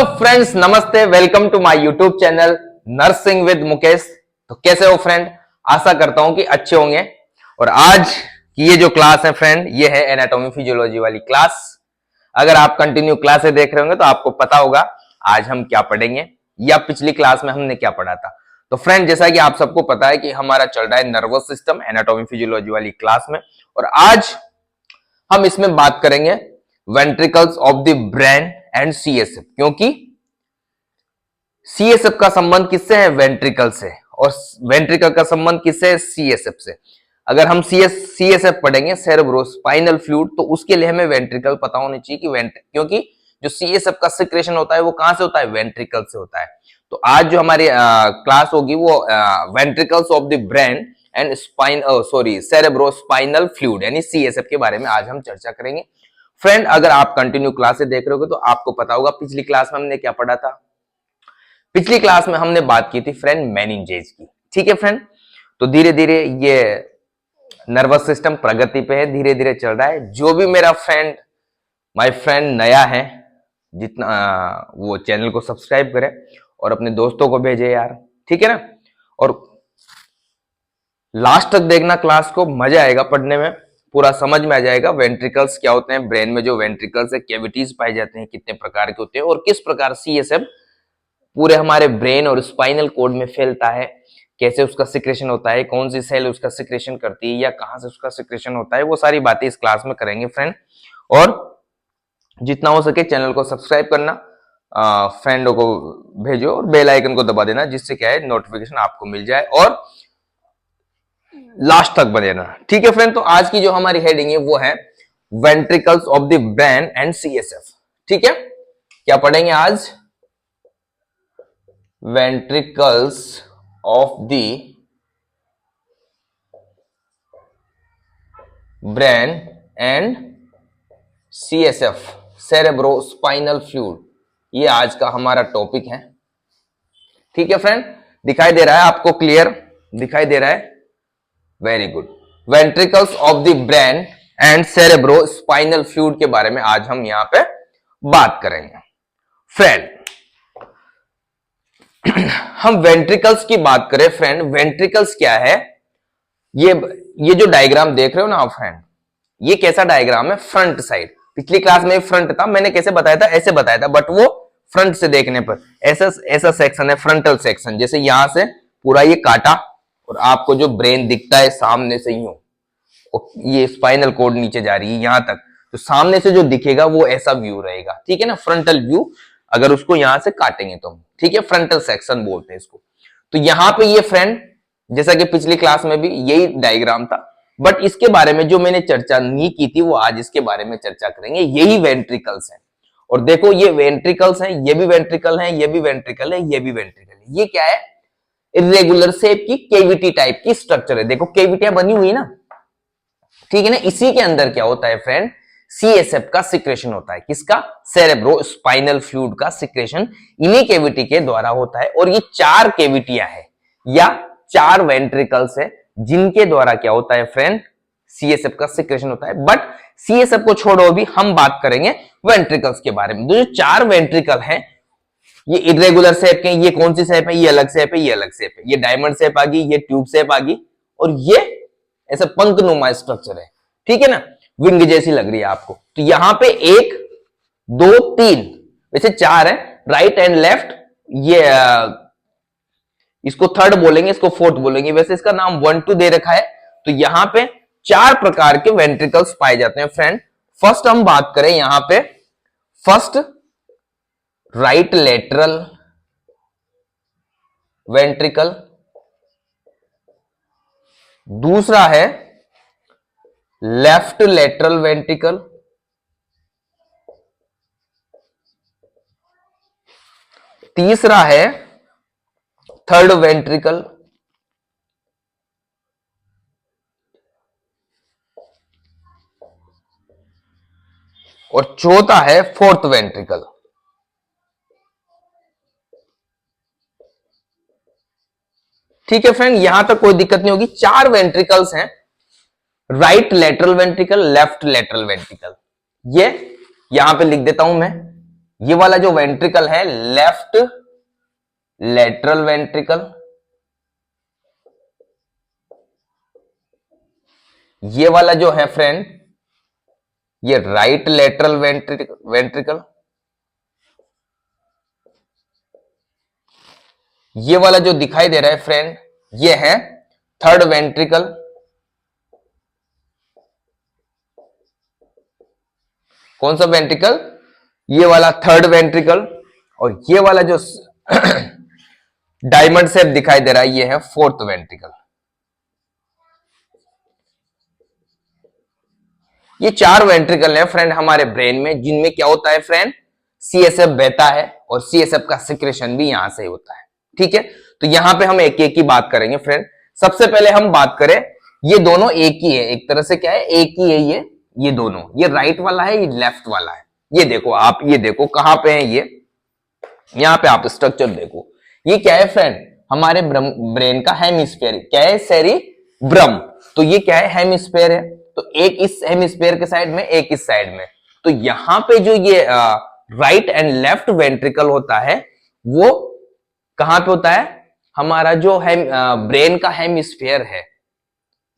Friends, नमस्ते। Welcome to my YouTube channel nursing with Mukesh. तो कैसे हो फ्रेंड? आशा करता हूं कि अच्छे होंगे। और आज की ये जो क्लास है फ्रेंड, ये है एनाटॉमी फिजियोलॉजी वाली क्लास। अगर आप कंटिन्यू क्लासें देख रहे होंगे तो आपको पता होगा आज हम क्या पढ़ेंगे या पिछली क्लास में हमने क्या पढ़ा था। तो फ्रेंड, जैसा कि आप सबको पता है कि हमारा चल रहा है नर्वस सिस्टम एनाटॉमी फिजियोलॉजी वाली क्लास में, और आज हम इसमें बात करेंगे ventricles of the brain and CSF. क्योंकि सीएसएफ का संबंध किससे है? वेंट्रिकल से। और वेंट्रिकल का संबंध किससे है? सीएसएफ से। अगर हम सीएसएफ पढ़ेंगे, सेरेब्रोस्पाइनल फ्लूइड, तो उसके लिए हमें वेंट्रिकल पता होनी चाहिए कि क्योंकि जो सीएसएफ का सिक्रेशन होता है वो कहां से होता है? वेंट्रिकल से होता है। तो आज जो हमारी क्लास होगी वो ventricles of the brain and cerebrospinal fluid यानी सीएसएफ के बारे में आज हम चर्चा करेंगे। फ्रेंड, अगर आप कंटिन्यू क्लासेस देख रहे हो तो आपको पता होगा पिछली क्लास में हमने क्या पढ़ा था। पिछली क्लास में हमने बात की थी फ्रेंड मेनिंजेस की। ठीक है फ्रेंड, तो धीरे धीरे ये नर्वस सिस्टम प्रगति पे है, धीरे धीरे चल रहा है। जो भी मेरा फ्रेंड माय फ्रेंड नया है, जितना वो चैनल को सब्सक्राइब करे और अपने दोस्तों को भेजे यार, ठीक है ना। और लास्ट तक देखना क्लास को, मजा आएगा पढ़ने में, पूरा समझ में आ जाएगा वेंट्रिकल्स क्या होते हैं। ब्रेन में जो वेंट्रिकल्स है, कैविटीज पाए जाते हैं, कितने प्रकार के होते हैं और किस प्रकार सीएसएफ पूरे हमारे ब्रेन और स्पाइनल कॉर्ड में फैलता है, कैसे उसका सिक्रेशन होता है, कौन सी सेल उसका सिक्रेशन करती है या कहां से उसका सिक्रेशन होता है, वो सारी बातें इस क्लास में करेंगे फ्रेंड। और जितना हो सके चैनल को सब्सक्राइब करना, फ्रेंडों को भेजो और बेल आइकन को दबा देना, जिससे क्या है नोटिफिकेशन आपको मिल जाए और लास्ट तक बने रहना। ठीक है फ्रेंड, तो आज की जो हमारी हेडिंग है वो है ventricles of the brain and CSF. ठीक है, क्या पढ़ेंगे आज? Ventricles of the brain and CSF, cerebrospinal fluid, ये आज का हमारा टॉपिक है। ठीक है फ्रेंड, दिखाई दे रहा है आपको? क्लियर दिखाई दे रहा है? Very good. Ventricles of the brain and cerebrospinal fluid के बारे में आज हम यहां पे बात करेंगे फ्रेंड। हम वेंट्रिकल्स की बात करें फ्रेंड, वेंट्रिकल्स क्या है? ये जो डायग्राम देख रहे हो ना आप फ्रेंड, ये कैसा डायग्राम है? Front side. पिछली क्लास में फ्रंट था, मैंने कैसे बताया था? ऐसे बताया था, बट वो फ्रंट से देखने पर ऐसा सेक्शन है, फ्रंटल सेक्शन। जैसे यहां से पूरा ये काटा और आपको जो ब्रेन दिखता है सामने से यूं, ये स्पाइनल कॉर्ड नीचे जा रही है यहां तक, तो सामने से जो दिखेगा वो ऐसा व्यू रहेगा। ठीक है ना, फ्रंटल व्यू। अगर उसको यहां से काटेंगे तो, ठीक है, फ्रंटल सेक्शन बोलते हैं इसको। तो यहां पे ये फ्रेंड, जैसा कि पिछली क्लास में भी यही डायग्राम था, बट इसके बारे में जो मैंने चर्चा नहीं की थी वो आज इसके बारे में चर्चा करेंगे। यही वेंट्रिकल्स है। और देखो, ये वेंट्रिकल्स हैं, ये भी वेंट्रिकल है, ये भी वेंट्रिकल है, ये भी वेंट्रिकल है। ये क्या है? इरेगुलर शेप की केविटी टाइप की स्ट्रक्चर है। देखो केविटियां बनी हुई ना, ठीक है ना। इसी के अंदर क्या होता है फ्रेंड? सीएसएफ का सिक्रेशन होता है। किसका? सेरेब्रोस्पाइनल फ्लूइड का सिक्रेशन इन्हीं केविटी के द्वारा होता है। और ये 4 केविटियां हैं या 4 वेंट्रिकल्स है जिनके द्वारा क्या होता है फ्रेंड? सीएसएफ का सिक्रेशन होता है। बट सीएसएफ को छोड़ो, अभी हम बात करेंगे वेंट्रिकल्स के बारे में। जो 4 वेंट्रिकल हैं, ये इरेगुलर शेप के, ये कौन सी शेप है? ये अलग शेप है, ये अलग शेप है। ये डायमंड शेप आ गई, ये ट्यूब शेप आ गई, और ये ऐसा पंखनुमा स्ट्रक्चर है। ठीक है ना, विंग जैसी लग रही है आपको। तो यहां पे 1 2 3, वैसे 4 है, राइट एंड लेफ्ट। ये इसको थर्ड बोलेंगे, इसको फोर्थ बोलेंगे, वैसे इसका नाम 1 2 दे रखा है। तो यहां पे 4 प्रकार के वेंट्रिकल्स पाए जाते हैं फ्रेंड। फर्स्ट हम बात करें यहां पे, फर्स्ट राइट लेटरल वेंट्रिकल, दूसरा है लेफ्ट लेटरल वेंट्रिकल, तीसरा है थर्ड वेंट्रिकल, और चौथा है फोर्थ वेंट्रिकल। ठीक है फ्रेंड, यहां तक कोई दिक्कत नहीं होगी। 4 वेंट्रिकल्स हैं, right lateral ventricle, left lateral ventricle. ये यहां पे लिख देता हूं मैं, ये वाला जो वेंट्रिकल है लेफ्ट लेटरल वेंट्रिकल, ये वाला जो है फ्रेंड ये राइट लेटरल वेंट्रिकल, ये वाला जो दिखाई दे रहा है फ्रेंड ये है थर्ड वेंट्रिकल, कौन सा वेंट्रिकल, ये वाला थर्ड वेंट्रिकल, और ये वाला जो डायमंड शेप दिखाई दे रहा है ये है फोर्थ वेंट्रिकल। ये चार वेंट्रिकल है फ्रेंड हमारे ब्रेन में, जिनमें क्या होता है फ्रेंड, सीएसएफ बहता है और सीएसएफ का सिक्रेशन भी यहां से होता है। ठीक है, तो यहां पे हम एक एक की बात करेंगे फ्रेंड। सबसे पहले हम बात करें, ये दोनों एक ही है, एक तरह से क्या है, एक ही है ये दोनों, ये राइट वाला है ये लेफ्ट वाला है। ये देखो आप, ये देखो कहां पे है ये, यहां पे आप स्ट्रक्चर देखो, ये क्या है फ्रेंड, हमारे ब्रेन का हेमिस्फीयर, क्या है, सेरिब्रम। तो ये क्या है, हेमिस्फीयर है, तो एक इस हेमिस्फीयर के साइड में, एक इस साइड में। तो यहां पे जो ये राइट एंड लेफ्ट वेंट्रिकल होता है वो कहां पे होता है, हमारा जो है ब्रेन का हेमिस्फीयर है,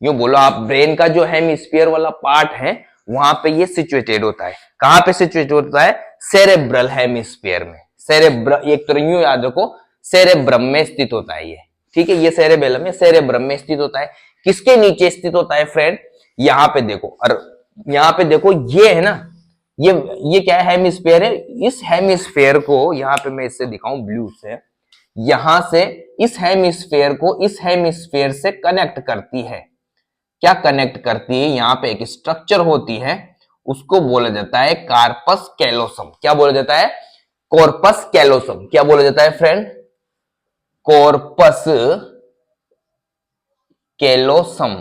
यूं बोलो आप, ब्रेन का जो हेमिस्फीयर वाला पार्ट है वहां पे ये सिचुएटेड होता है। कहां पे सिचुएटेड होता है, सेरेब्रल हेमिस्फीयर में। सेरेब्रम, एक तो यूं याद रखो, सेरेब्रम में स्थित होता है ये। ठीक है, ये सेरेबेलम में, सेरेब्रम में स्थित होता है। किसके नीचे स्थित होता है फ्रेंड, यहां पे देखो, और यहां पे देखो ये है ना, ये क्या है, हेमिस्फीयर है। इस हेमिस्फीयर को यहां पे मैं इससे दिखाऊं ब्लू से, यहां से इस हेमिस्फीयर को इस हेमिस्फीयर से कनेक्ट करती है। क्या कनेक्ट करती है, यहां पे एक स्ट्रक्चर होती है, उसको बोला जाता है कार्पस कैलोसम। क्या बोला जाता है, कॉर्पस कैलोसम। क्या बोला जाता है फ्रेंड, कॉर्पस कैलोसम।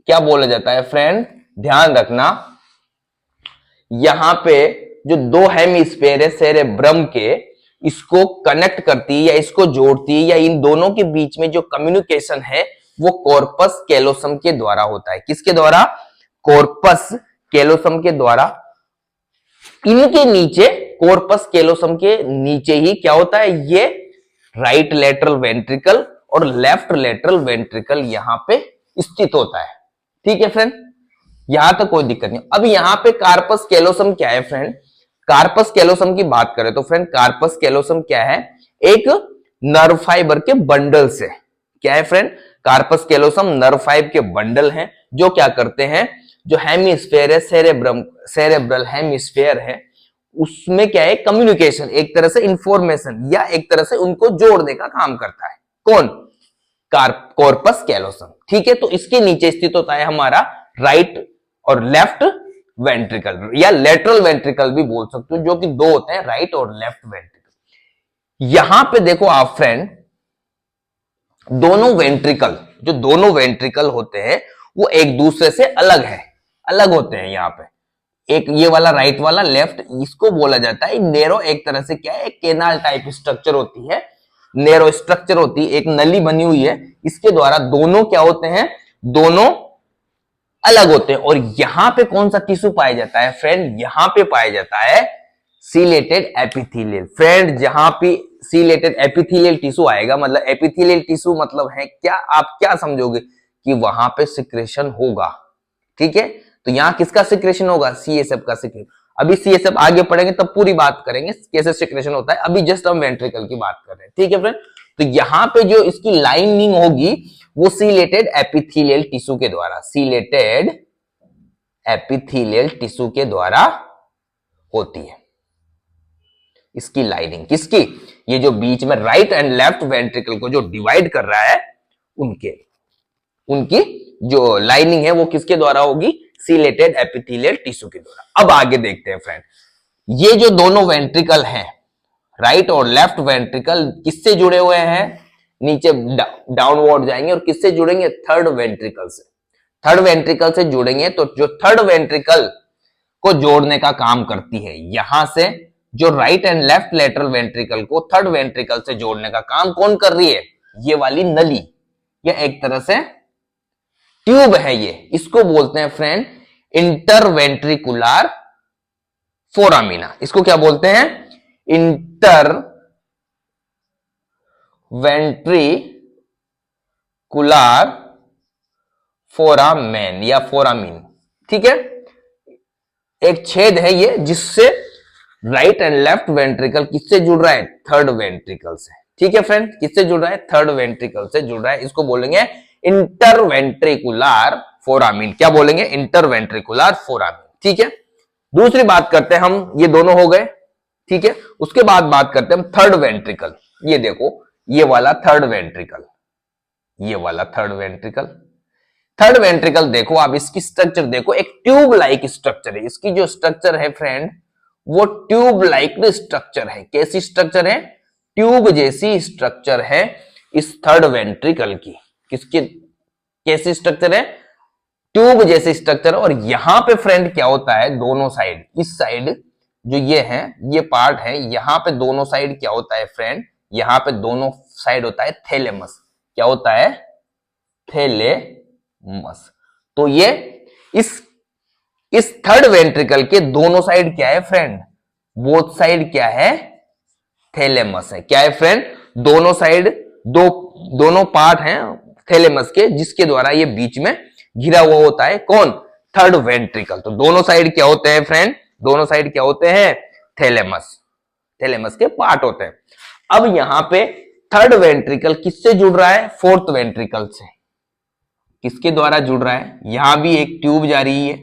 क्या बोला जाता है फ्रेंड, ध्यान रखना, यहां पे जो दो हेमिस्फीयर है सेरेब्रम के, इसको कनेक्ट करती है या इसको जोड़ती है, या इन दोनों के बीच में जो कम्युनिकेशन है वो कॉर्पस कैलोसम के द्वारा होता है। किसके द्वारा, कॉर्पस कैलोसम के द्वारा। इनके नीचे, कॉर्पस कैलोसम के नीचे ही क्या होता है, ये राइट लेटरल वेंट्रिकल और लेफ्ट लेटरल वेंट्रिकल यहां पे स्थित होता है। ठीक है फ्रेंड, यहां तक कोई दिक्कत नहीं। अब यहां पे कार्पस कैलोसम क्या है फ्रेंड, कार्पस कैलोसम की बात करें तो फ्रेंड कार्पस कैलोसम क्या है, एक नर्व फाइबर के बंडल से, क्या है friend, corpus callosum nerve fibre के बंडल हैं, जो क्या करते हैं, जो हेमिस्फीयर है, सेरेब्रल हेमिस्फीयर है, उसमें क्या है, कम्युनिकेशन, एक तरह से इंफॉर्मेशन या एक तरह से उनको जोड़ने का काम करता है। कौन, कॉर्पस कैलोसम। ठीक है, तो इसके नीचे स्थित होता है हमारा राइट और लेफ्ट वेंट्रिकल, या लेटरल वेंट्रिकल भी बोल सकते हो, जो कि दो होते हैं, राइट और लेफ्ट वेंट्रिकल। यहां पे देखो आप फ्रेंड, दोनों वेंट्रिकल, जो दोनों वेंट्रिकल होते हैं वो एक दूसरे से अलग है, अलग होते हैं। यहां पे एक ये वाला राइट वाला, लेफ्ट, इसको बोला जाता है नेरो, एक तरह से क्या है, एक केनाल टाइप स्ट्रक्चर होती है, नेरो स्ट्रक्चर होती है, एक नली बनी हुई है, इसके द्वारा दोनों क्या होते हैं, दोनों अलग होते हैं। और यहां पे कौन सा टिश्यू पाया जाता है फ्रेंड, यहां पे पाया जाता है सीलेटेड एपिथेलियल। फ्रेंड जहां पे सीलेटेड एपिथेलियल टिश्यू आएगा, मतलब एपिथेलियल टिश्यू मतलब है क्या, आप क्या समझोगे कि वहां पे सिक्रेशन होगा। ठीक है, तो यहां किसका सिक्रेशन होगा, सीएसएफ का सिक्रेशन। अभी सीएसएफ आगे पढ़ेंगे तब पूरी बात करेंगे कैसे सिक्रेशन होता है, अभी जस्ट हम वेंट्रिकल की बात कर रहे हैं। ठीक है फ्रेंड, तो यहां पे जो इसकी लाइनिंग होगी वो सीलेटेड एपिथेलियल टिश्यू के द्वारा, सीलेटेड एपिथेलियल टिश्यू के द्वारा होती है इसकी लाइनिंग। किसकी, ये जो बीच में राइट एंड लेफ्ट वेंट्रिकल को जो डिवाइड कर रहा है, उनकी जो लाइनिंग है वो किसके द्वारा होगी, सीलेटेड एपिथेलियल टिश्यू के द्वारा। अब आगे देखते हैं फ्रेंड, ये जो दोनों वेंट्रिकल हैं, राइट और लेफ्ट वेंट्रिकल किससे जुड़े हुए हैं, नीचे डाउनवर्ड जाएंगे और किससे जुड़ेंगे, थर्ड वेंट्रिकल से। थर्ड वेंट्रिकल से जुड़ेंगे तो जो थर्ड वेंट्रिकल को जोड़ने का काम करती है, यहां से जो right and left lateral ventricle को थर्ड वेंट्रिकल से जोड़ने का काम कौन कर रही है, ये वाली नली, ये एक तरह से ट्यूब है, ये इसको बोलते हैं फ्रेंड इंटरवेंट्रिकुलर फोरामिना। इसको क्या बोलते हैं, इंटर वेंट्रिकुलर फोरामेन या फोरामीन। ठीक है, एक छेद है ये जिससे राइट एंड लेफ्ट वेंट्रिकल किससे जुड़ रहा है, थर्ड वेंट्रिकल से। ठीक है फ्रेंड, किससे जुड़ रहा है, थर्ड वेंट्रिकल से जुड़ रहा है। इसको बोलेंगे इंटरवेंट्रिकुलर फोरामीन। क्या बोलेंगे, इंटरवेंट्रिकुलर फोरामीन। ठीक है, दूसरी बात करते हैं हम, ये दोनों हो गए। ठीक है, उसके बाद बात करते हैं हम थर्ड वेंट्रिकल। ये देखो, ये वाला थर्ड वेंट्रिकल, ये वाला थर्ड वेंट्रिकल। थर्ड वेंट्रिकल देखो आप, इसकी स्ट्रक्चर देखो, एक ट्यूब लाइक स्ट्रक्चर है। इसकी जो स्ट्रक्चर है फ्रेंड, वो ट्यूब लाइक स्ट्रक्चर है। कैसी स्ट्रक्चर है, ट्यूब जैसी स्ट्रक्चर है इस थर्ड वेंट्रिकल की। किसकी, कैसी स्ट्रक्चर है, ट्यूब जैसी स्ट्रक्चर। और यहां पे फ्रेंड क्या होता है, दोनों साइड, इस साइड जो ये है, ये पार्ट है, यहां पे दोनों साइड क्या होता है फ्रेंड, यहां पे दोनों साइड होता है थैलेमस। क्या होता है, थैलेमस। तो ये इस थर्ड वेंट्रिकल के दोनों साइड क्या है फ्रेंड, बोथ साइड क्या है, थैलेमस है। क्या है फ्रेंड, दोनों साइड, दोनों पार्ट हैं थैलेमस के, जिसके द्वारा ये बीच में घिरा हुआ होता है कौन, थर्ड वेंट्रिकल। तो दोनों साइड क्या होते हैं फ्रेंड, दोनों साइड क्या होते हैं, थैलेमस, थैलेमस के पार्ट होते हैं। अब यहां पे थर्ड वेंट्रिकल किससे जुड़ रहा है, फोर्थ वेंट्रिकल से। किसके द्वारा जुड़ रहा है, यहां भी एक ट्यूब जा रही है,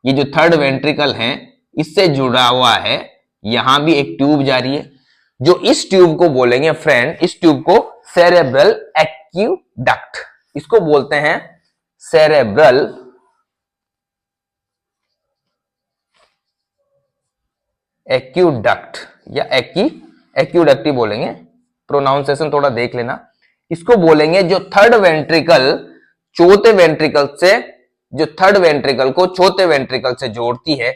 ये जो थर्ड वेंट्रिकल है इससे जुड़ा हुआ है, यहां भी एक ट्यूब जा रही है। जो इस ट्यूब को बोलेंगे फ्रेंड, इस ट्यूब को सेरेब्रल एक्यूडक्ट, इसको बोलते हैं सेरेब्रल एक्यूडक्ट या एक्यूडक्ट ही बोलेंगे, प्रोनाउंसिएशन थोड़ा देख लेना। इसको बोलेंगे जो थर्ड वेंट्रिकल चौथे वेंट्रिकल से, जो थर्ड वेंट्रिकल को चौथे वेंट्रिकल से जोड़ती है,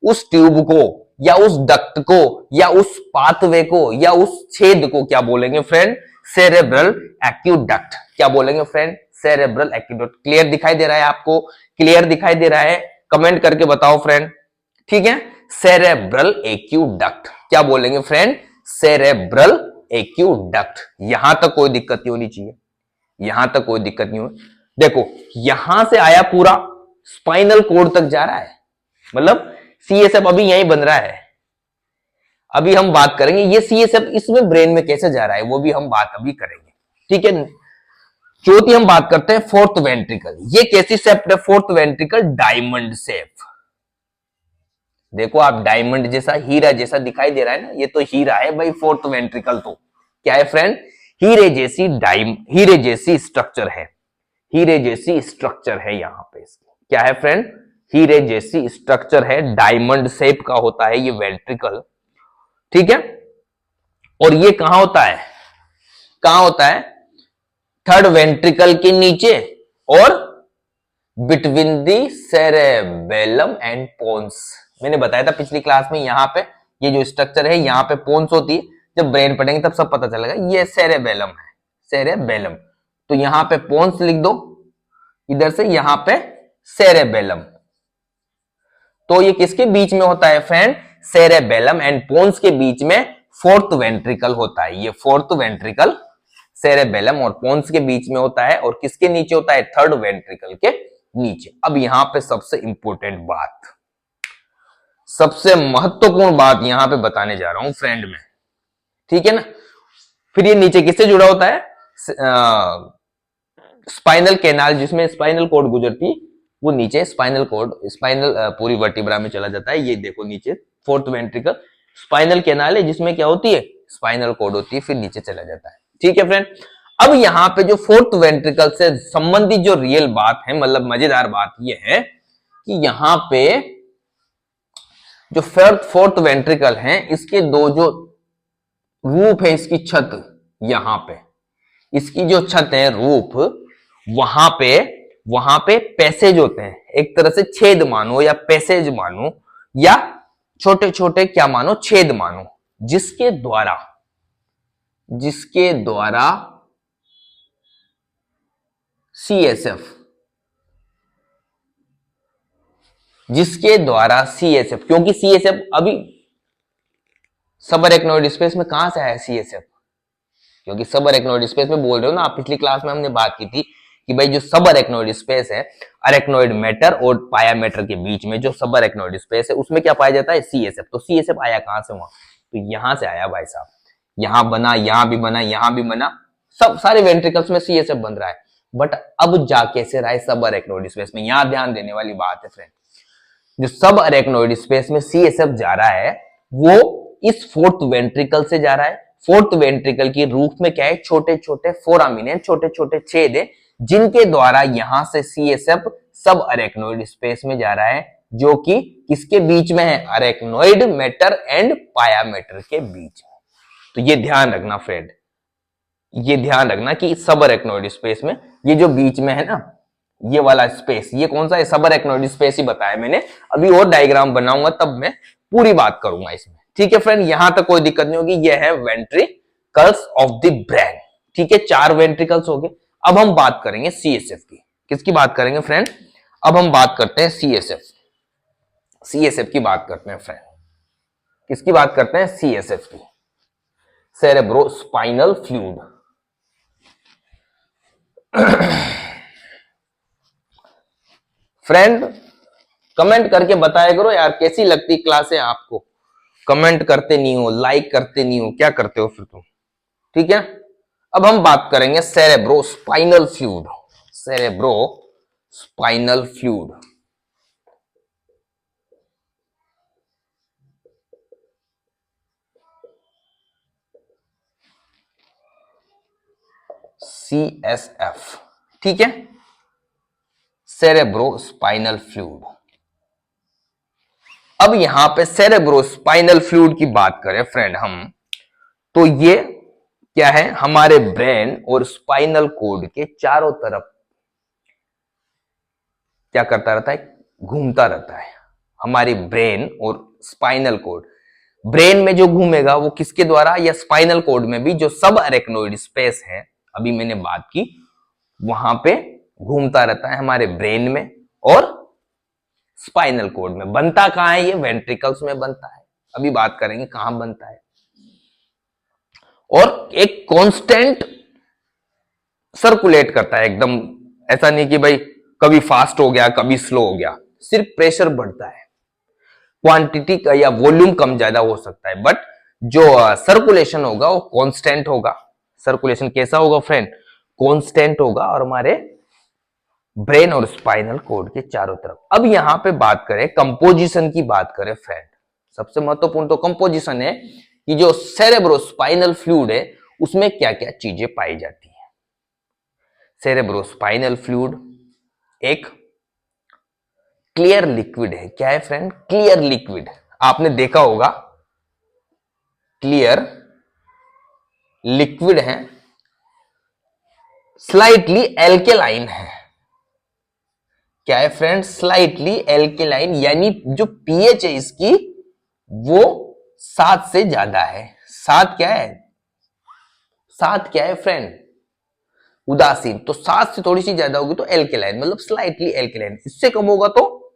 उस ट्यूब को या उस डक्ट को या उस पाथवे को या उस छेद को क्या बोलेंगे फ्रेंड, सेरेब्रल एक्यूडक्ट। क्या बोलेंगे फ्रेंड, सेरेब्रल एक्यूडक्ट। क्लियर दिखाई दे रहा है आपको, क्लियर दिखाई दे रहा है, कमेंट करके बताओ फ्रेंड। ठीक है, सेरेब्रल एक्यूडक्ट क्या बोलेंगे फ्रेंड, सेरेब्रल एक्यूडक्ट। यहां तक कोई दिक्कत नहीं होनी चाहिए, यहां तक कोई दिक्कत नहीं हो। देखो यहां से आया पूरा स्पाइनल कोड तक जा रहा है, मतलब सीएसएफ अभी यहीं बन रहा है। अभी हम बात करेंगे ये सीएसएफ इसमें ब्रेन में कैसे जा रहा है, वो भी हम बात अभी करेंगे। ठीक है, चौथी हम बात करते हैं फोर्थ वेंट्रिकल। ये कैसी शेप है फोर्थ वेंट्रिकल, डायमंड शेप। देखो आप, डायमंड जैसा, हीरा जैसा दिखाई दे रहा है ना, ये तो हीरा है भाई फोर्थ वेंट्रिकल। तो क्या है फ्रेंड, हीरे जैसी स्ट्रक्चर है, हीरे जैसी स्ट्रक्चर है यहां पे इसकी। क्या है फ्रेंड, हीरे जैसी स्ट्रक्चर है, डायमंड शेप का होता है ये वेंट्रिकल। ठीक है, और ये कहां होता है, कहां होता है, थर्ड वेंट्रिकल के नीचे और between the cerebellum and pons. मैंने बताया था पिछली क्लास में, यहां पे ये जो स्ट्रक्चर है, यहां पे पोन्स होती है। जब ब्रेन पढ़ेंगे तब सब पता चलेगा, ये सेरेबेलम है, सेरेबेलम। तो यहां पे पोन्स लिख दो, इधर से यहां पे सेरेबेलम। तो ये किसके बीच में होता है फ्रेंड, सेरेबेलम एंड पोन्स के बीच में फोर्थ वेंट्रिकल होता है। ये फोर्थ वेंट्रिकल सेरेबेलम और पोन्स के बीच में होता है, और किसके नीचे होता है, थर्ड वेंट्रिकल के नीचे। अब यहां पे सबसे इंपॉर्टेंट बात, सबसे महत्वपूर्ण बात यहां पे बताने जा रहा हूं फ्रेंड में। ठीक है ना, फिर ये नीचे किससे जुड़ा होता है, स्पाइनल कैनाल, जिसमें स्पाइनल कोड गुजरती, वो नीचे स्पाइनल कोड, स्पाइनल पूरी वर्टिब्रा में चला जाता है। ये देखो नीचे फोर्थ वेंट्रिकल स्पाइनल कैनाल है, जिसमें क्या होती है, स्पाइनल कोड होती है, फिर नीचे चला जाता है। ठीक है फ्रेंड, अब यहां पे जो फोर्थ वेंट्रिकल से संबंधित जो रियल बात है, मतलब मजेदार बात ये है कि यहां पे जो फोर्थ वेंट्रिकल है, इसके दो जो रूप है, इसकी छत, यहां पे इसकी जो छत है, रूप, वहां पे पैसेज होते हैं, एक तरह से छेद मानो या पैसेज मानो, या छोटे छोटे क्या मानो, छेद मानो, जिसके द्वारा सीएसएफ, क्योंकि सीएसएफ अभी सब अरेक्नोइड स्पेस में कहां से आया CSF? क्योंकि सब अरेक्नोइड स्पेस में बोल रहे हो ना आप, पिछली क्लास में हमने बात की थी कि भाई जो सब अरेक्नोइड स्पेस है, अरेक्नोइड मैटर और पाया मैटर के बीच में जो सब अरेक्नोइड स्पेस है, उसमें क्या पाया जाता है? CSF। तो CSF आया कहां से? वहां, तो यहां से आया भाई साहब। यहां बना, यहां भी बना, यहां भी बना, सब सारे वेंट्रिकल्स में CSF बन रहा है। बट अब जा कैसे रहा है? सब अरेक्नोइड स्पेस में। यहां ध्यान देने वाली बात है फ्रेंड, जो सब अरेक्नोइड स्पेस में CSF जा रहा है वो इस फोर्थ वेंट्रिकल से जा रहा है। फोर्थ वेंट्रिकल की रूफ में क्या है? छोटे छोटे फोरामिन है, छोटे छोटे छेद है, जिनके द्वारा यहां से CSF सब अरेक्नोइड स्पेस में जा रहा है, जो कि किसके बीच में है? अरेक्नोइड मैटर एंड पाया मैटर के बीच में। तो ये ध्यान रखना फ्रेंड, ये ध्यान रखना कि सब अरेक्नोइड स्पेस में ये जो बीच में है ना, ये वाला स्पेस, ये कौन सा है? सब अरेक्नोइड स्पेस ही बताया मैंने। अभी और डायग्राम बनाऊंगा तब मैं पूरी बात करूंगा इसमें। ठीक है फ्रेंड, यहां तक कोई दिक्कत नहीं होगी। ये है वेंट्रिकल्स ऑफ द ब्रेन। ठीक है, 4 वेंट्रिकल्स हो गए। अब हम बात करेंगे CSF की। किसकी बात करेंगे फ्रेंड? अब हम बात करते हैं CSF। CSF की बात करते हैं फ्रेंड। किसकी बात करते हैं? CSF की, सेरेब्रोस्पाइनल फ्लूइड। फ्रेंड कमेंट करके बताया करो यार, कैसी लगती क्लासें आपको? कमेंट करते नहीं हो, लाइक करते नहीं हो, क्या करते हो फिर तुम? ठीक है, अब हम बात करेंगे cerebrospinal fluid. Cerebrospinal fluid, CSF। ठीक है, सेरेब्रोस्पाइनल फ्लूइड। अब यहां पे सेरेब्रोस्पाइनल फ्लूइड की बात करें फ्रेंड हम, तो ये क्या है? हमारे ब्रेन और स्पाइनल कोड के चारों तरफ क्या करता रहता है? घूमता रहता है। हमारी ब्रेन और स्पाइनल कोड, ब्रेन में जो घूमेगा वो किसके द्वारा? या स्पाइनल कोड में भी जो सब अरेक्नोइड स्पेस है, अभी मैंने बात की, वहां पे घूमता रहता है हमारे ब्रेन में और स्पाइनल कोड में। बनता कहां है? ये वेंट्रिकल्स में बनता है। अभी बात करेंगे कहां बनता है। और एक कांस्टेंट सर्कुलेट करता है एकदम, ऐसा नहीं कि भाई कभी फास्ट हो गया कभी स्लो हो गया, सिर्फ प्रेशर बढ़ता है। क्वांटिटी का या वॉल्यूम कम ज्यादा हो सकता है, बट जो सर्कुलेशन होगा वो कांस्टेंट होगा। सर्कुलेशन कैसा होगा फ्रेंड? कांस्टेंट होगा, और हमारे ब्रेन और स्पाइनल कोड के चारों तरफ। अब यहां पे बात करें कंपोजिशन की, बात करें फ्रेंड, सबसे महत्वपूर्ण तो कंपोजिशन है कि जो सेरेब्रोस्पाइनल फ्लूइड है उसमें क्या क्या चीजें पाई जाती है। सेरेब्रोस्पाइनल फ्लूइड एक क्लियर लिक्विड है। क्या है फ्रेंड? Clear liquid. आपने देखा होगा क्लियर लिक्विड है, स्लाइटली एल्केलाइन है। क्या है फ्रेंड? स्लाइटली एल्केलाइन, यानी जो पीएच है इसकी वो 7 से ज्यादा है। 7 क्या है? 7 क्या है फ्रेंड? उदासीन। तो 7 से थोड़ी सी ज्यादा होगी तो एल्केलाइन, मतलब स्लाइटली एल्केलाइन। इससे कम होगा तो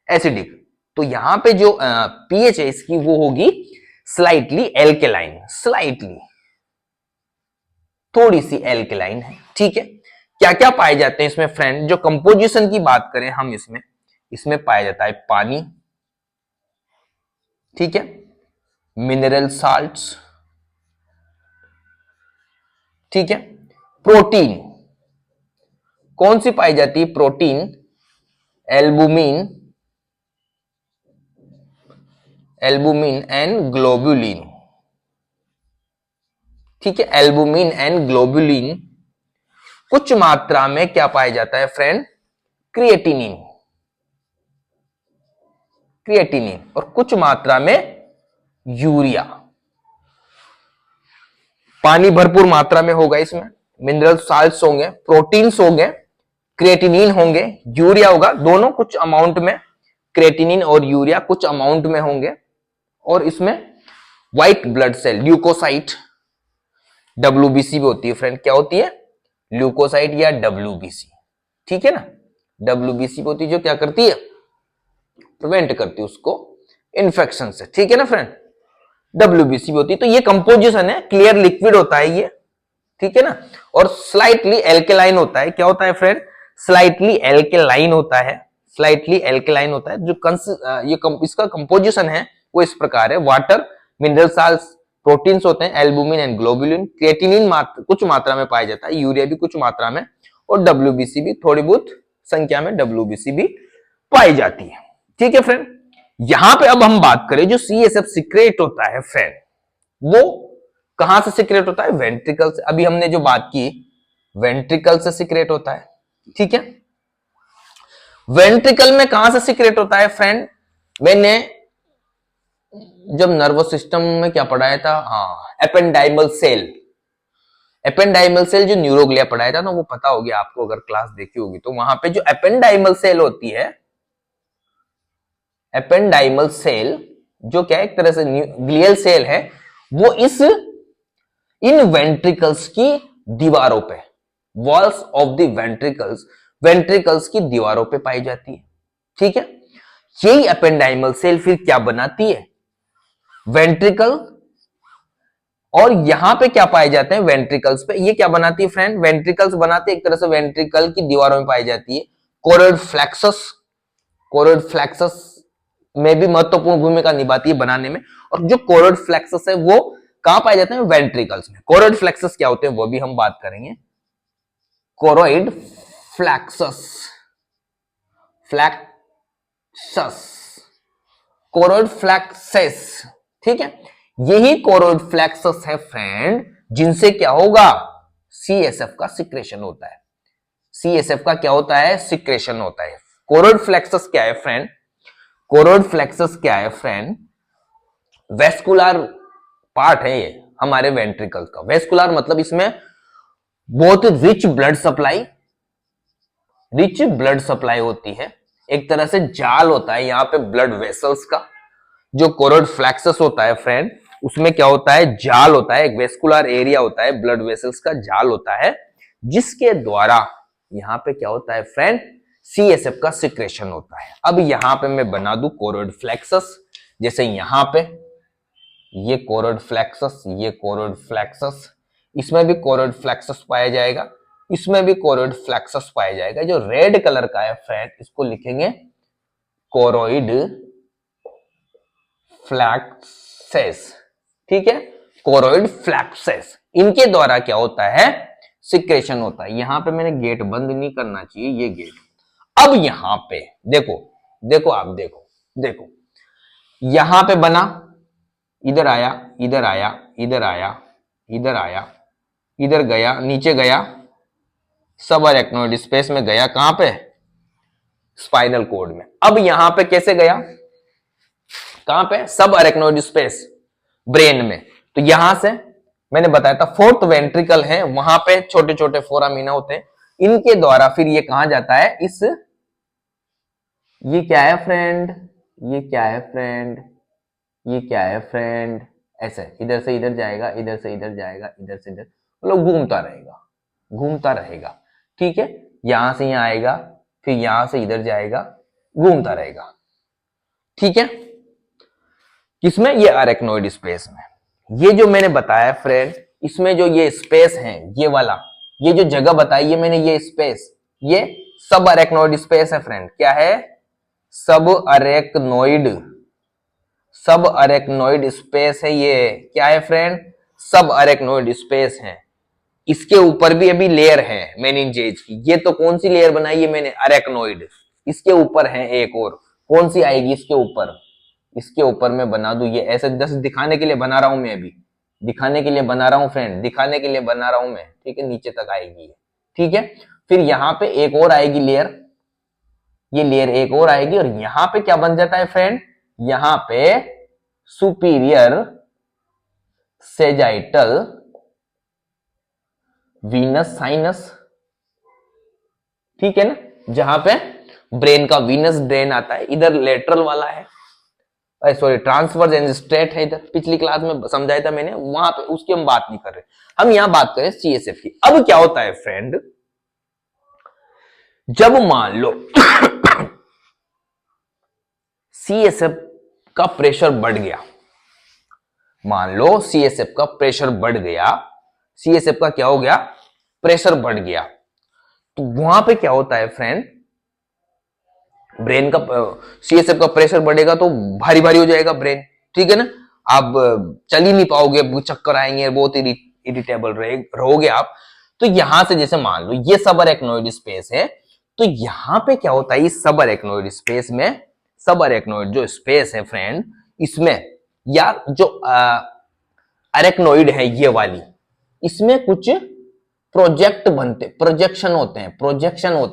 एसिडिक। तो यहां पे जो पीएच है इसकी वो होगी स्लाइटली एल्केलाइन, स्लाइटली थोड़ी सी एल्केलाइन है। ठीक है, क्या क्या पाए जाते हैं इसमें फ्रेंड? जो कंपोजिशन की बात करें हम, इसमें पाया जाता है पानी, ठीक है, मिनरल साल्ट्स, ठीक है, प्रोटीन। कौन सी पाई जाती है? Protein, albumin, albumin and globulin. ठीक है, एल्बुमिन एंड ग्लोबुलिन। कुछ मात्रा में क्या पाया जाता है फ्रेंड? क्रिएटिनिन, क्रिएटिनिन, और कुछ मात्रा में यूरिया। पानी भरपूर मात्रा में होगा इसमें, मिनरल साल्ट्स होंगे, प्रोटीन्स होंगे, क्रिएटिनिन होंगे, यूरिया होगा, दोनों कुछ अमाउंट में, क्रिएटिनिन और यूरिया कुछ अमाउंट में होंगे। और इसमें white blood cell, leucocyte, WBC भी होती है फ्रेंड। क्या होती है? ल्यूकोसाइट या डब्ल्यूबीसी। ठीक है ना, डब्ल्यूबीसी भी होती है, जो क्या करती है? प्रिवेंट करती है उसको इन्फेक्शन से। ठीक है ना फ्रेंड, WBC भी होती है। तो ये कंपोजिशन है, क्लियर लिक्विड होता है ये, ठीक है ना, और स्लाइटली एल्केलाइन होता है। क्या होता है फ्रेंड? स्लाइटली एल्केलाइन होता है, स्लाइटली एल्केलाइन होता है। जो इसका कंपोजिशन है वो इस प्रकार है, वाटर, मिनरल साल्ट्स, प्रोटीन्स होते हैं, एल्बुमिन एंड ग्लोबुलिन, क्रिएटिनिन कुछ मात्रा में पाया जाता है, यूरिया भी कुछ मात्रा में, और WBC भी थोड़ी बहुत संख्या में WBC भी पाई जाती है। ठीक है फ्रेंड, यहां पे अब हम बात करें जो CSF सीक्रेट होता है फ्रेंड, वो कहां से सीक्रेट होता है? वेंट्रिकल से। अभी हमने जो बात की वेंट्रिकल से सीक्रेट होता है, ठीक है। वेंट्रिकल में कहां से सीक्रेट होता है फ्रेंड? मैंने जब नर्वस सिस्टम में क्या पढ़ाया था, हाँ, एपेंडाइमल सेल, एपेंडाइमल सेल जो न्यूरोग्लिया पढ़ाया था ना, वो पता होगी आपको अगर क्लास देखी होगी तो। वहां पे जो एपेंडाइमल सेल होती है, एपेंडाइमल सेल जो क्या है, एक तरह से ग्लियल सेल है, वो इन वेंट्रिकल्स की दीवारों पे, walls of the ventricles, ventricles की दीवारों पे पाई जाती है, ठीक है। यही एपेंडाइमल सेल फिर क्या बनाती है? वेंट्रिकल, और यहां पे क्या पाए जाते हैं? वेंट्रिकल्स पे ये क्या बनाती है फ्रेंड? वेंट्रिकल्स बनाते हैं, एक तरह से वेंट्रिकल की दीवारों में पाई जाती है कोरोइड फ्लेक्सस, कोरोइड फ्लेक्सस में भी महत्वपूर्ण भूमिका निभाती है बनाने में। और जो कोरोइड फ्लेक्सस है वो कहां पाए जाते हैं? वेंट्रिकल्स में। कोरोइड फ्लेक्सस क्या होते हैं वो भी हम बात करेंगे। Choroid plexus, plexus, choroid plexus, ठीक है। यही कोरोइड फ्लेक्सस है फ्रेंड, जिनसे क्या होगा? CSF का सिक्रेशन होता है। CSF का क्या होता है? सिक्रेशन होता है। कोरोइड फ्लेक्सस क्या है फ्रेंड? कोरोइड फ्लेक्सस क्या है फ्रेंड? वेस्कुलर पार्ट है ये हमारे वेंट्रिकल का। वेस्कुलर मतलब इसमें बहुत rich blood supply, rich blood supply होती है, एक तरह से जाल होता है यहां पे ब्लड वेसल्स का। जो कोरोइड फ्लेक्सस होता है फ्रेंड, उसमें क्या होता है? जाल होता है, एक वेस्कुलर एरिया होता है, ब्लड वेसल्स का जाल होता है, जिसके द्वारा यहां पे क्या होता है फ्रेंड? CSF का सिक्रेशन होता है। अब यहां पे मैं बना दूं कोरोइड फ्लेक्सस, जैसे यहां पे ये कोरोइड फ्लेक्सस, ये कोरोइड फ्लेक्सस, इसमें भी कोरोइड फ्लेक्सस पाया जाएगा, इसमें भी कोरोइड फ्लेक्सस पाया जाएगा। जो रेड कलर का है फ्रेंड, इसको लिखेंगे कोरोइड फ्लेक्सेस, ठीक है, कोरोइड फ्लेक्सेस। इनके द्वारा क्या होता है? सिक्रेशन होता है। यहां पे मैंने गेट बंद नहीं करना चाहिए, ये गेट। अब यहां पे देखो, देखो आप देखो, देखो यहां पे बना, इधर आया, इधर आया, इधर आया, इधर आया, इधर गया, नीचे गया, सब अरेक्नोइड स्पेस में गया, कहां पे? स्पाइनल कोड में। अब यहां पे कैसे गया? कहां पे? सब अरेक्नोइड स्पेस, ब्रेन में। तो यहां से मैंने बताया था फोर्थ वेंट्रिकल है, वहां पे छोटे छोटे फोरामीना होते हैं, इनके द्वारा फिर ये कहां जाता है? ये क्या है फ्रेंड? ये क्या है फ्रेंड? ये क्या है फ्रेंड? ऐसे इधर से इधर जाएगा, इधर से इधर जाएगा, इधर से इधर, मतलब घूमता रहेगा, घूमता रहेगा, ठीक है। यहां से यहां आएगा, फिर यहां से इधर जाएगा, घूमता रहेगा, ठीक है। किसमें? ये अरेक्नोइड स्पेस में। ये जो मैंने बताया फ्रेंड, इसमें जो ये स्पेस है, ये वाला, ये जो जगह बताई है मैंने, ये स्पेस, ये सब अरेक्नोइड स्पेस है फ्रेंड। क्या है? सब अरेक्नोइड, सब अरेक्नोइड स्पेस है ये। क्या है फ्रेंड? सब अरेक्नोइड स्पेस है। इसके ऊपर भी अभी लेयर है मेनिंजेज की। ये तो कौन सी लेयर बनाई है मैंने? अरेक्नोइड। इसके ऊपर है एक और, कौन सी आएगी इसके ऊपर? इसके ऊपर मैं बना दूं, ये ऐसे जस्ट दिखाने के लिए बना रहा हूं मैं, अभी दिखाने के लिए बना रहा हूं फ्रेंड, दिखाने के लिए बना रहा हूं मैं, ठीक है। नीचे तक आएगी ये, ठीक है। फिर यहां पे एक और आएगी लेयर, ये लेयर एक और आएगी, और यहां पे क्या बन जाता है फ्रेंड? यहां पे सुपीरियर सेजाइटल वीनस साइनस, ठीक है ना, जहां पे ब्रेन का वीनस ड्रेन आता है। इधर लेटरल वाला है, सॉरी ट्रांसवर्स एंड स्ट्रेट है इधर, पिछली क्लास में समझाया था मैंने, वहां पे उसकी हम बात नहीं कर रहे, हम यहां बात करें CSF की। अब क्या होता है फ्रेंड? जब मान लो CSF का प्रेशर बढ़ गया, मान लो CSF का प्रेशर बढ़ गया, CSF का क्या हो गया, प्रेशर बढ़ गया, तो वहां पे क्या होता है फ्रेंड, ब्रेन का CSF का प्रेशर बढ़ेगा तो भारी भारी हो जाएगा ब्रेन, ठीक है ना, आप चल ही नहीं पाओगे, चक्कर आएंगे, बहुत इरिटेबल रहोगे आप। तो यहां से जैसे मान लो ये सब अरेक्नोइड स्पेस है, तो यहां पे क्या होता है, इस सब अरेक्नोइड स्पेस में, सब अरेक्नोइड जो स्पेस है फ्रेंड, इसमें यार जो अरेक्नोइड है ये वाली, इसमें कुछ प्रोजेक्शन होते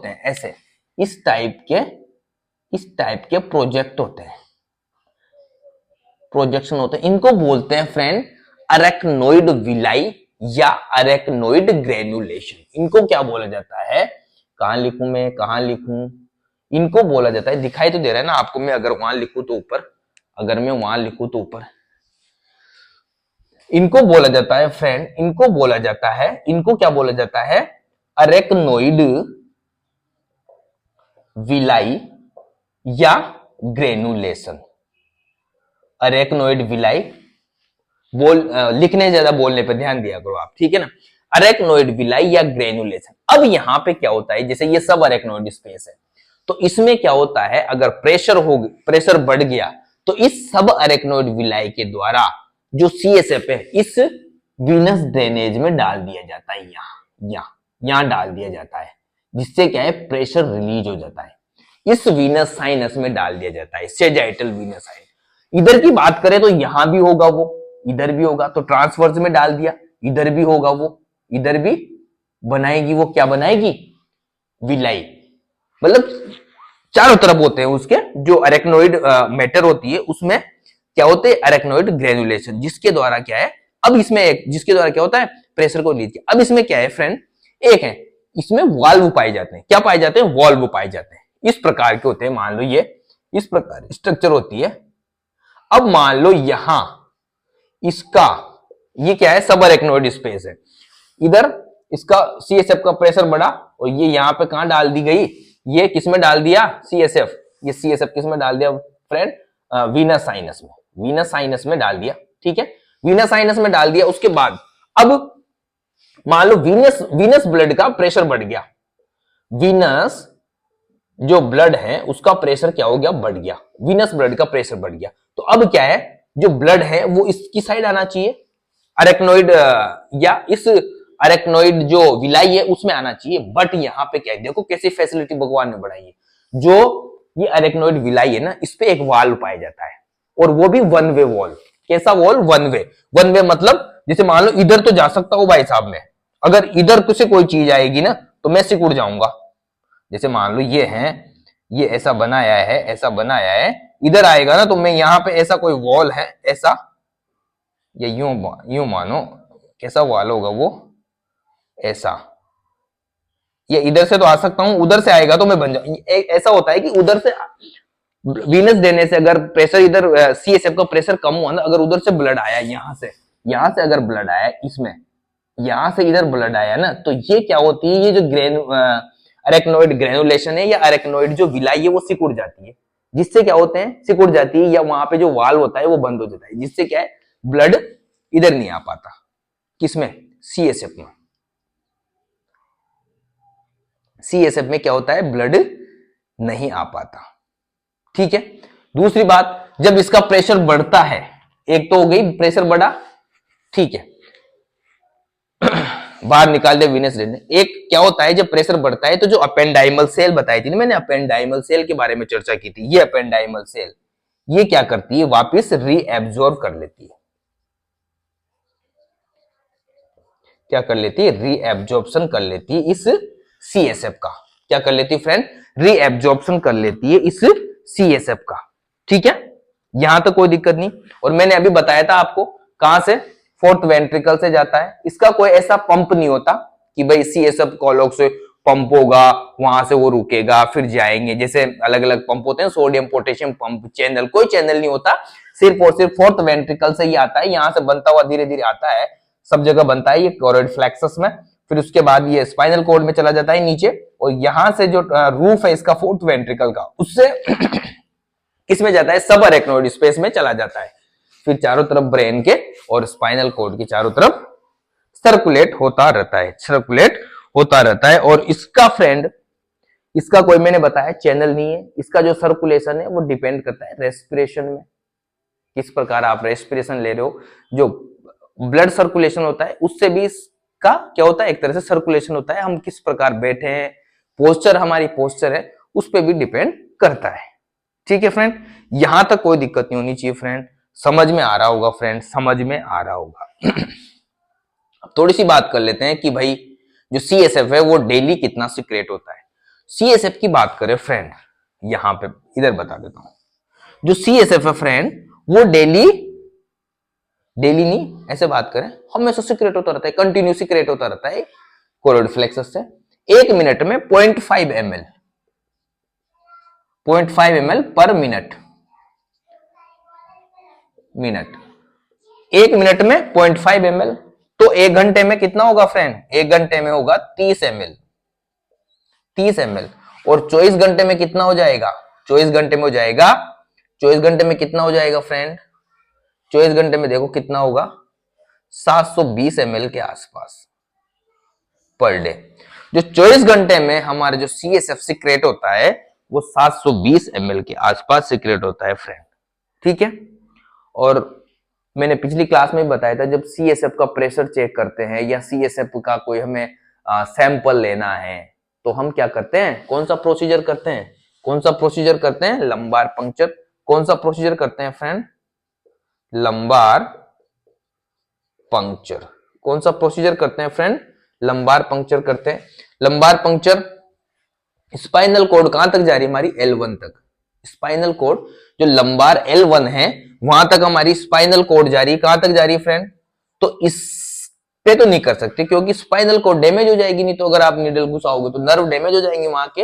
हैं ऐसे, इस टाइप के प्रोजेक्ट होते हैं, प्रोजेक्शन होते हैं, इनको बोलते हैं फ्रेंड अरेक्नोइड विलाई या अरेक्नोइड ग्रेनुलेशन। इनको क्या बोला जाता है, कहां लिखूं मैं, कहां लिखूं, इनको बोला जाता है, दिखाई तो दे रहा है ना आपको, मैं अगर वहां लिखूं तो ऊपर, अगर मैं वहां लिखूं तो ऊपर, इनको बोला जाता है फ्रेंड, इनको बोला जाता है, इनको क्या बोला जाता है, अरेक्नोइड विलाई या ग्रेनुलेशन। अरेक्नोइड विलाई, लिखने ज्यादा बोलने पर ध्यान दिया करो आप, ठीक है ना, अरेक्नोइड विलाई या ग्रेनुलेशन। अब यहां पे क्या होता है, जैसे ये सब अरेक्नोइड स्पेस है, तो इसमें क्या होता है, अगर प्रेशर बढ़ गया तो इस सब अरेक्नोइड विलाई के द्वारा जो CSF है इस वीनस ड्रेनेज में डाल दिया जाता है, यहां डाल दिया जाता है, जिससे क्या है, प्रेशर रिलीज हो जाता है, इस वीनस साइनस में डाल दिया जाता है, सेजाइटल वीनस साइनस। इधर की बात करें तो यहां भी होगा वो, इधर भी होगा, तो ट्रांसवर्स में डाल दिया, इधर भी होगा वो, इधर भी बनाएगी वो, क्या बनाएगी, विलाई, मतलब चारों तरफ होते हैं उसके, जो अरेक्नोइड मैटर होती है उसमें क्या होते हैं, अरेक्नोइड ग्रेनुलेशन, जिसके द्वारा क्या है, अब इसमें एक, जिसके द्वारा क्या होता है, प्रेशर को रिलीज किया। अब इसमें क्या है फ्रेंड, एक है, इसमें वाल्व पाए जाते हैं, क्या पाए जाते हैं, वाल्व पाए जाते हैं, इस प्रकार के होते हैं, मान लो ये इस प्रकार स्ट्रक्चर होती है। अब मान लो यहां इसका, ये क्या है, सब अरेक्नोइड स्पेस है, इधर इसका CSF का प्रेशर बढ़ा और ये यहां पे कहां डाल दी गई, ये किसमें डाल दिया, CSF, ये CSF किसमें डाल दिया फ्रेंड, वीनस साइनस में, वीनस साइनस में डाल दिया, ठीक है, वीनस साइनस में डाल दिया। उसके बाद अब मान लो वीनस ब्लड का प्रेशर बढ़ गया, वीनस जो ब्लड है उसका प्रेशर क्या हो गया, बढ़ गया, वीनस ब्लड का प्रेशर बढ़ गया, तो अब क्या है, जो ब्लड है वो इसकी साइड आना चाहिए, अरेक्नोइड या इस अरेक्नोइड जो विलाई है उसमें आना चाहिए, बट यहां पे क्या है, देखो कैसी फैसिलिटी भगवान ने बढ़ाई है, जो ये अरेक्नोइड विलाई है ना, इस पे एक वाल्व पाया जाता है, और वो भी वन वे वाल्व। कैसा वाल्व, वन वे मतलब जैसे मान लो इधर तो जा सकता हूं भाई साहब मैं, अगर इधर से कोई चीज आएगी ना तो मैं सिकुड़ जाऊंगा, जैसे मान लो ये है, ये ऐसा बनाया है, इधर आएगा ना तो मैं यहां पे, ऐसा कोई वॉल है ऐसा, ये यूं मानो, कैसा वॉल होगा वो, ऐसा, ये इधर से तो आ सकता हूं, उधर से आएगा तो मैं बन जाऊं, ऐसा होता है कि उधर से वीनस देने से अगर प्रेशर इधर CSF का प्रेशर कम हुआ ना, अगर उधर से ब्लड आया, यहां से अगर ब्लड आया इसमें, यहां से इधर ब्लड आया ना, तो ये क्या होती है, ये जो अरेक्नोइड ग्रेनुलेशन है या अरेक्नोइड जो विलाई है वो सिकुड़ जाती है, जिससे क्या होते हैं, सिकुड़ जाती है, या वहां पे जो वाल्व होता है वो बंद हो जाता है, जिससे क्या है, ब्लड इधर नहीं आ पाता, किसमें, CSF में, CSF में क्या होता है, ब्लड नहीं आ पाता, ठीक है। दूसरी बात, जब इसका प्रेशर बढ़ता है, एक तो हो गई प्रेशर बढ़ा, ठीक है, बाहर निकाल दे वीनस ड्रेनेज। एक क्या होता है, जब प्रेशर बढ़ता है तो जो अपेंडाइमल सेल बताई थी ना मैंने, अपेंडाइमल सेल के बारे में चर्चा की थी, ये अपेंडाइमल सेल ये क्या करती है, वापस रीएब्जॉर्ब कर लेती है, क्या कर लेती है, रीएब्जॉर्प्शन कर लेती है इस CSF का, क्या कर लेती है फ्रेंड, रीएब्जॉर्प्शन कर लेती है इस CSF का, ठीक है, यहां तक कोई दिक्कत नहीं। और मैंने अभी बताया था आपको, कहां से, फोर्थ वेंट्रिकल से जाता है, इसका कोई ऐसा पंप नहीं होता कि भाई CSF कॉलोक से पंप होगा, वहां से वो रुकेगा फिर जाएंगे, जैसे अलग अलग पंप होते हैं, सोडियम पोटेशियम पंप, चैनल, कोई चैनल नहीं होता, सिर्फ और सिर्फ फोर्थ वेंट्रिकल से ही आता है, यहां से बनता हुआ धीरे धीरे आता है, सब जगह बनता है ये कोरोइड फ्लेक्सस में, फिर उसके बाद ये स्पाइनल कॉर्ड में चला जाता है नीचे, और यहां से जो रूफ है इसका फोर्थ वेंट्रिकल का, उससे किसमें जाता है, सब अरेक्नोइड स्पेस में चला जाता है, फिर चारों तरफ ब्रेन के और स्पाइनल कॉर्ड के चारों तरफ सर्कुलेट होता रहता है, सर्कुलेट होता रहता है। और इसका फ्रेंड, इसका कोई मैंने बताया चैनल नहीं है। इसका जो सर्कुलेशन है वो डिपेंड करता है रेस्पिरेशन में, किस प्रकार आप रेस्पिरेशन ले रहे हो। जो ब्लड सर्कुलेशन होता है उससे भी इसका क्या होता है, एक तरह से सर्कुलेशन होता है। हम किस प्रकार बैठे हैं, पोस्चर, हमारी पोस्चर है, उस पर भी डिपेंड करता है। ठीक है फ्रेंड, यहां तक कोई दिक्कत नहीं होनी चाहिए फ्रेंड, समझ में आ रहा होगा फ्रेंड, समझ में आ रहा होगा। अब थोड़ी सी बात कर लेते हैं कि भाई जो CSF है वो डेली कितना सीक्रेट होता है। CSF की बात करें फ्रेंड, यहां पे इधर बता देता हूं। जो CSF है फ्रेंड वो डेली नहीं, ऐसे बात करें, हमेशा सीक्रेट होता रहता है, कंटिन्यू सीक्रेट होता रहता है कोरोइड फ्लेक्सस से। 1 मिनट में 0.5 ml, 0.5 ml पर मिनट, 1 मिनट में 0.5 ml, तो 1 घंटे में कितना होगा फ्रेंड, 1 घंटे में होगा 30 ml, 30 ml। और 24 घंटे में कितना हो जाएगा, 24 घंटे में हो जाएगा, 24 घंटे में कितना हो जाएगा फ्रेंड, 24 घंटे में देखो कितना होगा, 720 ml के आसपास पर डे। जो 24 घंटे में हमारे जो CSF सीक्रेट होता है वो 720 ml के आसपास सीक्रेट होता है फ्रेंड। ठीक है, और मैंने पिछली क्लास में भी बताया था, जब CSF का प्रेशर चेक करते हैं या CSF का कोई हमें सैंपल लेना है तो हम क्या करते हैं, कौन सा प्रोसीजर करते हैं, कौन सा प्रोसीजर करते हैं, लंबार पंक्चर। कौन सा प्रोसीजर करते हैं फ्रेंड, लंबार पंक्चर। कौन सा प्रोसीजर करते हैं फ्रेंड, लंबार पंक्चर करते हैं। लंबार पंक्चर, स्पाइनल कॉर्ड कहां तक जा रही है हमारी, L1 तक। स्पाइनल कॉर्ड जो लंबार L1 है वहां तक हमारी स्पाइनल कॉर्ड जा रही है, कहां तक जा रही है फ्रेंड, तो इस पे तो नहीं कर सकते क्योंकि स्पाइनल कॉर्ड डैमेज हो जाएगी, नहीं तो अगर आप नीडल घुसाओगे तो नर्व डैमेज हो जाएंगे वहां के।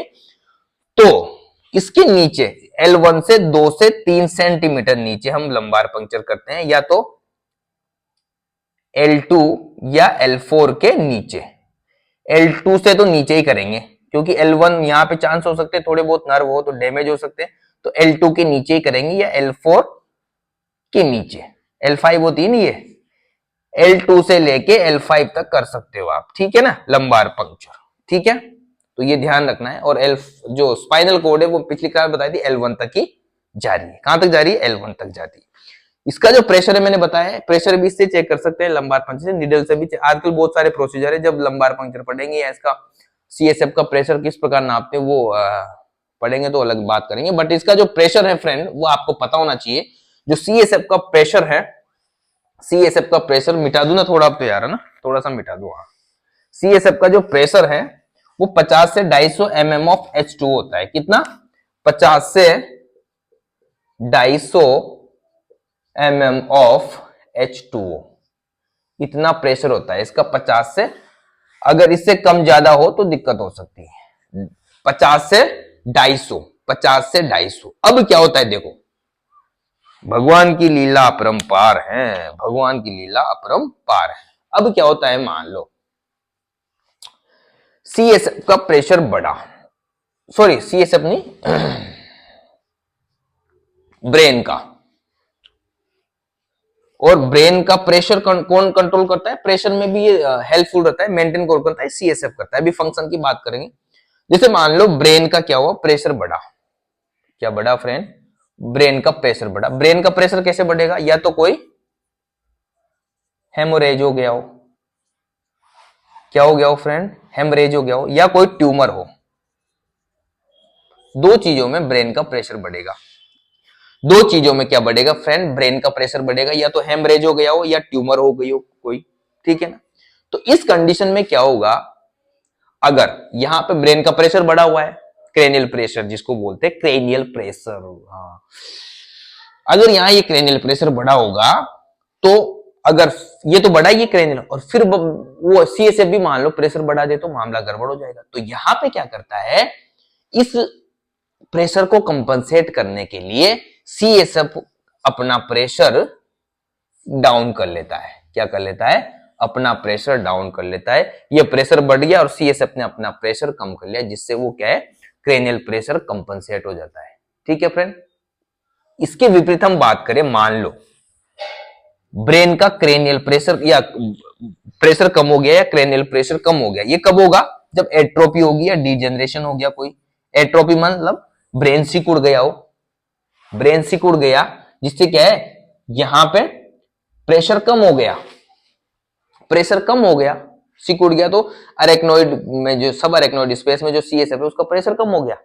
तो इसके नीचे L1 से 2 से 3 सेंटीमीटर नीचे हम लंबार पंक्चर करते हैं, या तो L2 या L4 के नीचे। L2 से तो नीचे ही करेंगे क्योंकि L1 यहां पे चांस हो सकते हैं थोड़े बहुत नर्व हो तो डैमेज हो सकते हैं, तो L2 के नीचे ही करेंगे या L4 के नीचे। L5 होती है ना ये, L2 से लेके L5 तक कर सकते हो आप, ठीक है ना, लंबार पंक्चर। ठीक है, तो ये ध्यान रखना है। और जो स्पाइनल कॉर्ड है वो पिछली क्लास बताई थी L1 तक ही जा रही है, कहां तक जा रही है, L1 तक जाती है। इसका जो प्रेशर है मैंने बताया है, प्रेशर भी इससे चेक कर सकते हैं, लंबार पंक्चर से, निडल से भी। आजकल बहुत सारे प्रोसीजर है, जब लंबार पंक्चर पढ़ेंगे या इसका CSF का प्रेशर किस प्रकार नापते हैं वो पढ़ेंगे तो अलग बात करेंगे। बट इसका जो प्रेशर है फ्रेंड वो आपको पता होना चाहिए। जो CSF का प्रेशर है, CSF का प्रेशर मिटा दूं ना थोड़ा, अब तो यार है ना, थोड़ा सा मिटा दूं। CSF का जो प्रेशर है वो 50 से 250 mm ऑफ H2 होता है। कितना, 50 से 250 mm ऑफ H2O, इतना प्रेशर होता है इसका 50 से। अगर इससे कम ज्यादा हो तो दिक्कत हो सकती है। 50 से 250, 50 से 250। अब क्या होता है देखो, भगवान की लीला अपरंपार है, भगवान की लीला अपरंपार है। अब क्या होता है, मान लो CSF का प्रेशर बढ़ा, सॉरी CSF नहीं ब्रेन का, और ब्रेन का प्रेशर कौन कंट्रोल करता है, प्रेशर में भी ये हेल्पफुल रहता है, मेंटेन कौन करता है, CSF करता है। अभी फंक्शन की बात करेंगे। जैसे मान लो ब्रेन का क्या हुआ, प्रेशर बढ़ा, क्या बढ़ा फ्रेंड, ब्रेन का प्रेशर बढ़ा। ब्रेन का प्रेशर कैसे बढ़ेगा, या तो कोई हेमोरेज हो गया हो, क्या हो गया हो फ्रेंड, हेमरेज हो गया हो, या कोई ट्यूमर हो। दो चीजों में ब्रेन का प्रेशर बढ़ेगा, दो चीजों में क्या बढ़ेगा फ्रेंड, ब्रेन का प्रेशर बढ़ेगा, या तो हेमरेज हो गया हो या ट्यूमर हो गई हो कोई, ठीक है ना। तो इस कंडीशन में क्या होगा, अगर यहां पे ब्रेन का प्रेशर बढ़ा हुआ है, क्रेनियल प्रेशर जिसको बोलते हैं क्रेनियल प्रेशर, हाँ, अगर यहां ये क्रेनियल प्रेशर बढ़ा होगा तो अगर ये तो बढ़ा ही क्रेनियल, और फिर वो CSF भी मान लो प्रेशर बढ़ा दे तो मामला गड़बड़ हो जाएगा। तो यहां पे क्या करता है, इस प्रेशर को कंपनसेट करने के लिए CSF अपना प्रेशर डाउन कर लेता है। क्या कर लेता है, अपना प्रेशर डाउन कर लेता है। ये प्रेशर बढ़ गया और CSF ने अपना प्रेशर कम कर लिया, जिससे वो क्या है, क्रेनियल प्रेशर कंपनसेट हो जाता है। ठीक है फ्रेंड, इसके विपरीत हम बात करें, मान लो ब्रेन का क्रेनियल प्रेशर या प्रेशर कम हो गया या क्रेनियल प्रेशर कम हो गया। ये कब होगा? जब एट्रोपी होगी या डिजेनरेशन हो गया कोई। एट्रोपी मतलब ब्रेन सिकुड़ गया हो, ब्रेन सिकुड़ गया, जिससे क्या है, यहां पे प्रेशर कम हो गया, प्रेशर कम हो गया, सिकुड़ गया, तो अरेक्नोइड में जो सब अरेक्नोइड स्पेस में जो सीएसएफ है उसका प्रेशर कम हो गया,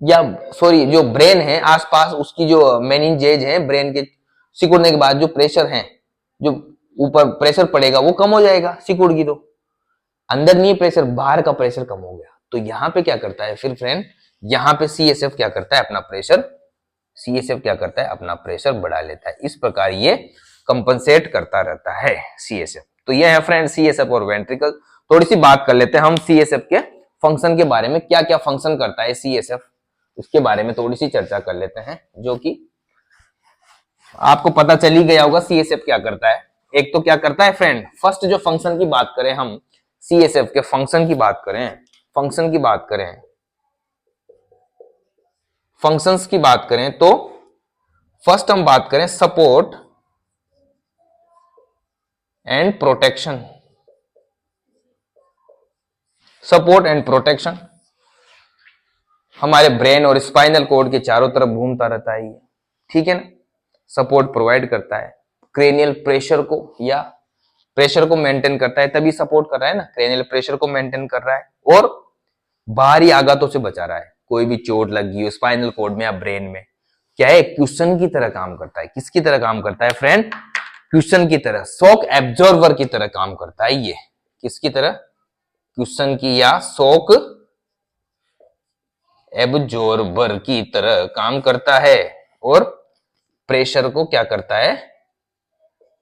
या सॉरी जो ब्रेन है आसपास उसकी जो मेनिंजेज है ब्रेन के सिकुड़ने के बाद जो प्रेशर है, जो ऊपर प्रेशर पड़ेगा वो कम हो जाएगा, सिकुड़गी तो। अंदर नहीं प्रेशर, बाहर का प्रेशर कम हो गया, तो यहां पे क्या करता है फिर फ्रेंड, यहां पे सीएसएफ क्या करता है, अपना प्रेशर, सीएसएफ क्या करता है, अपना प्रेशर बढ़ा लेता है। इस प्रकार ये कंपनसेट करता रहता है सीएसएफ। तो ये है फ्रेंड सीएसएफ और वेंट्रिकल। थोड़ी सी बात कर लेते हैं हम सीएसएफ के फंक्शन के बारे में, क्या क्या फंक्शन करता है सीएसएफ, उसके बारे में थोड़ी सी चर्चा कर लेते हैं, जो कि आपको पता चल ही गया होगा सीएसएफ क्या करता है। एक तो क्या करता है फ्रेंड, फर्स्ट जो फंक्शन की बात करें हम, सीएसएफ के फंक्शन की बात करें, फंक्शन की बात करें, फंक्शंस की बात करें तो फर्स्ट हम बात करें support and protection, support and protection हमारे ब्रेन और स्पाइनल कॉर्ड के चारों तरफ घूमता रहता है ये, ठीक है ना। सपोर्ट प्रोवाइड करता है, क्रेनियल प्रेशर को या प्रेशर को मेंटेन करता है, तभी सपोर्ट कर रहा है ना, क्रेनियल प्रेशर को मेंटेन कर रहा है, और बाहरी आघातों से बचा रहा है। कोई भी चोट लगी हो स्पाइनल कॉर्ड में या ब्रेन में, क्या है, क्वेश्चन की तरह काम करता है। किसकी तरह काम करता है फ्रेंड? क्वेश्चन की तरह, शॉक एब्जॉर्वर की तरह काम करता है ये। किसकी तरह? क्वेश्चन की या शॉक एब्जॉर्बर की तरह काम करता है, और प्रेशर को क्या करता है,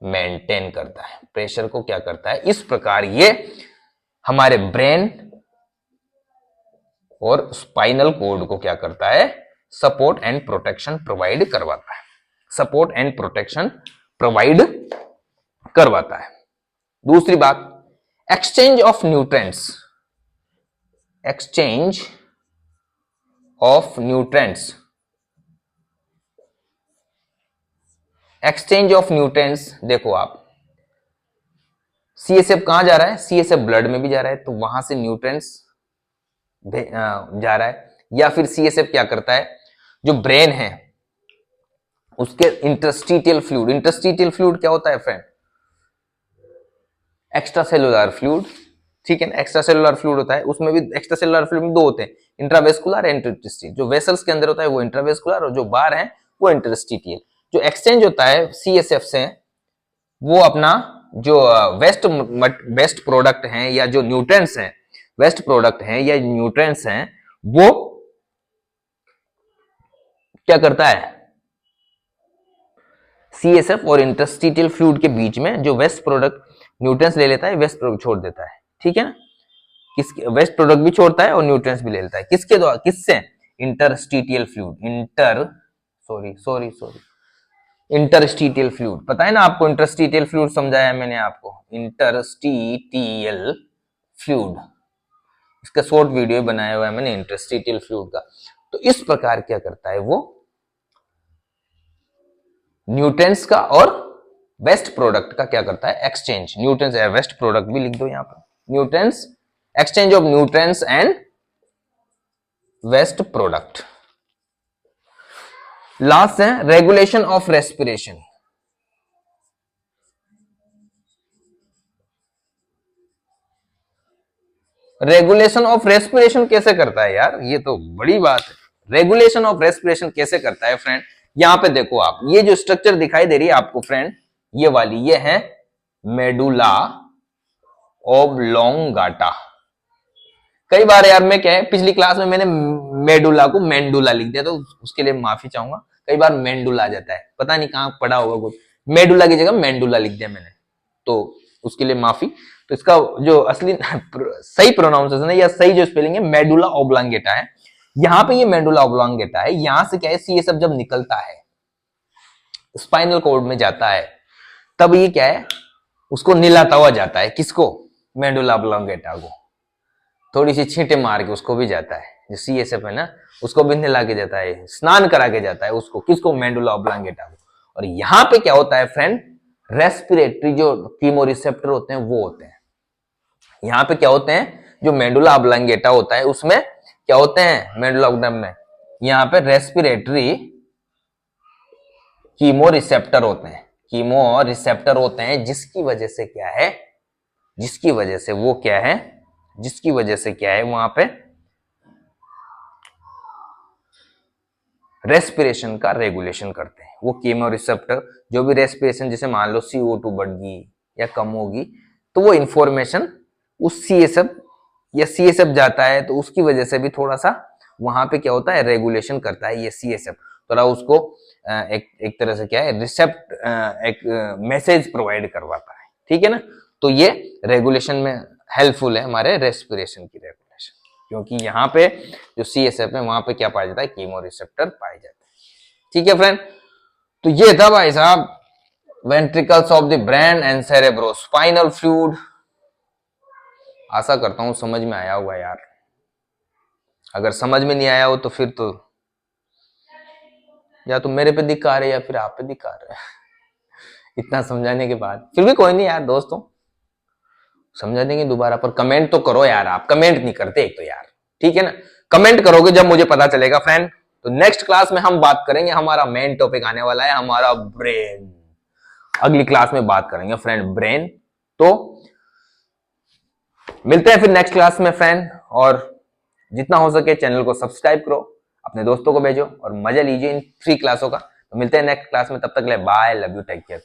मेंटेन करता है। प्रेशर को क्या करता है, इस प्रकार ये हमारे ब्रेन और स्पाइनल कॉर्ड को क्या करता है, सपोर्ट एंड प्रोटेक्शन प्रोवाइड करवाता है, सपोर्ट एंड प्रोटेक्शन प्रोवाइड करवाता है। दूसरी बात, exchange of nutrients, exchange of nutrients, exchange of nutrients देखो आप, सीएसएफ कहां जा रहा है, सीएसएफ ब्लड में भी जा रहा है, तो वहां से न्यूट्रिएंट्स जा रहा है। या फिर सीएसएफ क्या करता है, जो ब्रेन है उसके इंटरस्टिटियल फ्लूइड, इंटरस्टिटियल फ्लूइड क्या होता है फ्रेंड, एक्स्ट्रा सेलुलर फ्लूइड, ठीक है ना, एक्स्ट्रा सेलुलर फ्लूइड होता है, उसमें भी एक्स्ट्रा सेलुलर फ्लूइड में दो होते हैं, इंट्रावेस्कुलर एंड इंटरस्टिटियल। जो वेसल्स के अंदर होता है वो इंट्रावेस्कुलर, और जो बाहर है वो इंटरस्टिटियल। जो एक्सचेंज होता है सीएसएफ से, वो अपना जो वेस्ट प्रोडक्ट हैं या जो न्यूट्रिएंट्स हैं, वेस्ट प्रोडक्ट हैं या न्यूट्रिएंट्स हैं, वो क्या करता है, सीएसएफ और इंटरस्टिटियल फ्लूइड के बीच में जो वेस्ट प्रोडक्ट न्यूट्रिएंट्स ले लेता है, वेस्ट प्रोडक्ट छोड़ देता है, ठीक है ना। किसके वेस्ट प्रोडक्ट भी छोड़ता है और न्यूट्रिएंट्स भी ले लेता है, किसके द्वारा, किससे, इंटरस्टिटियल फ्लूइड, इंटरस्टिटियल फ्लूइड, पता है ना आपको, इंटरस्टिटियल फ्लूइड समझाया मैंने आपको, इंटरस्टिटियल फ्लूइड, इसका शॉर्ट वीडियो बनाया हुआ है मैंने इंटरस्टिटियल फ्लूइड का। तो इस प्रकार क्या करता है वो, न्यूट्रिएंट्स का और वेस्ट प्रोडक्ट का क्या करता है, एक्सचेंज, न्यूट्रिएंट्स या वेस्ट प्रोडक्ट भी लिख दो यहां पर, nutrients, exchange of nutrients and waste product. Last है regulation of respiration, regulation of respiration कैसे करता है यार, ये तो बड़ी बात है। रेगुलेशन ऑफ रेस्पिरेशन कैसे करता है फ्रेंड, यहां पे देखो आप, ये जो स्ट्रक्चर दिखाई दे रही है आपको फ्रेंड, ये वाली, ये है मेडुला ओब्लोंगाटा। कई बार यार मैं क्या है, पिछली क्लास में मैंने मेडुला को मेंडुला लिख दिया, तो उसके लिए माफी चाहूंगा। कई बार मेंडुला आ जाता है, पता नहीं कहां पड़ा होगा कुछ, मेडुला की जगह मेंडुला लिख दिया मैंने, तो उसके लिए माफी। तो इसका जो असली सही प्रोनाउंसिएशन है या सही जो स्पेलिंग है, मेडुला ओब्लोंगेटा है। यहां पे ये मेडुला ओब्लोंगेटा है, यहां से क्या है, सीएसएफ जब निकलता है स्पाइनल कॉर्ड में जाता है, तब ये क्या है, उसको निलाता हुआ जाता है, किसको, मेडुला ओब्लोंगेटा को, थोड़ी सी छींटे मार के उसको भी जाता है, जो सीएसएफ है ना, उसको भी निला के जाता है, स्नान करा के जाता है उसको, किसको, मेडुला ओब्लोंगेटा को। और यहां पे क्या होता है फ्रेंड, रेस्पिरेटरी जो कीमोरिसेप्टर होते हैं वो होते हैं। यहां पे क्या होते हैं, जो मेडुला ऑब्लांगेटा होता है उसमें क्या होते हैं, मेडुला ऑब्लांगेटा में यहां पे रेस्पिरेटरी कीमो रिसेप्टर होते हैं, कीमो रिसेप्टर होते हैं, जिसकी वजह से क्या है, जिसकी वजह से वो क्या है, जिसकी वजह से क्या है वहां पे रेस्पिरेशन का रेगुलेशन करते हैं वो कीमो रिसेप्टर। जो भी रेस्पिरेशन, जैसे मान लो CO2 बढ़ गई या कम होगी, तो वो इंफॉर्मेशन उस CSF या CSF जाता है, तो उसकी वजह से भी थोड़ा सा वहां पे क्या होता है, रेगुलेशन करता है ये CSF, थोड़ा उसको एक तरह से क्या है, रिसेप्ट एक मैसेज प्रोवाइड करवाता है, ठीक है ना। तो ये रेगुलेशन में हेल्पफुल है हमारे रेस्पिरेशन की रेगुलेशन, क्योंकि यहाँ पे जो CSF है वहां पे क्या पाया जाता है, कीमो रिसेप्टर पाए जाते हैं, ठीक है फ्रेंड। तो ये था भाई साहब ventricles of the brain and cerebrospinal fluid. आशा करता हूं समझ में आया होगा यार, अगर समझ में नहीं आया हो तो फिर तो या तो मेरे पे धिक्कार है या फिर आप पे धिक्कार है इतना समझाने के बाद। फिर भी कोई नहीं यार दोस्तों, समझा देंगे दोबारा, पर कमेंट तो करो यार, आप कमेंट नहीं करते एक तो यार, ठीक है ना। कमेंट करोगे जब मुझे पता चलेगा फ्रेंड। तो नेक्स्ट क्लास में हम बात करेंगे, हमारा मेन टॉपिक आने वाला है हमारा ब्रेन, अगली क्लास में बात करेंगे फ्रेंड ब्रेन। तो मिलते हैं फिर नेक्स्ट क्लास में फ्रेंड, और जितना हो सके चैनल को सब्सक्राइब करो, अपने दोस्तों को भेजो और मजा लीजिए इन फ्री क्लासों का। तो मिलते हैं नेक्स्ट क्लास में, तब तक के लिए bye, love you, take care.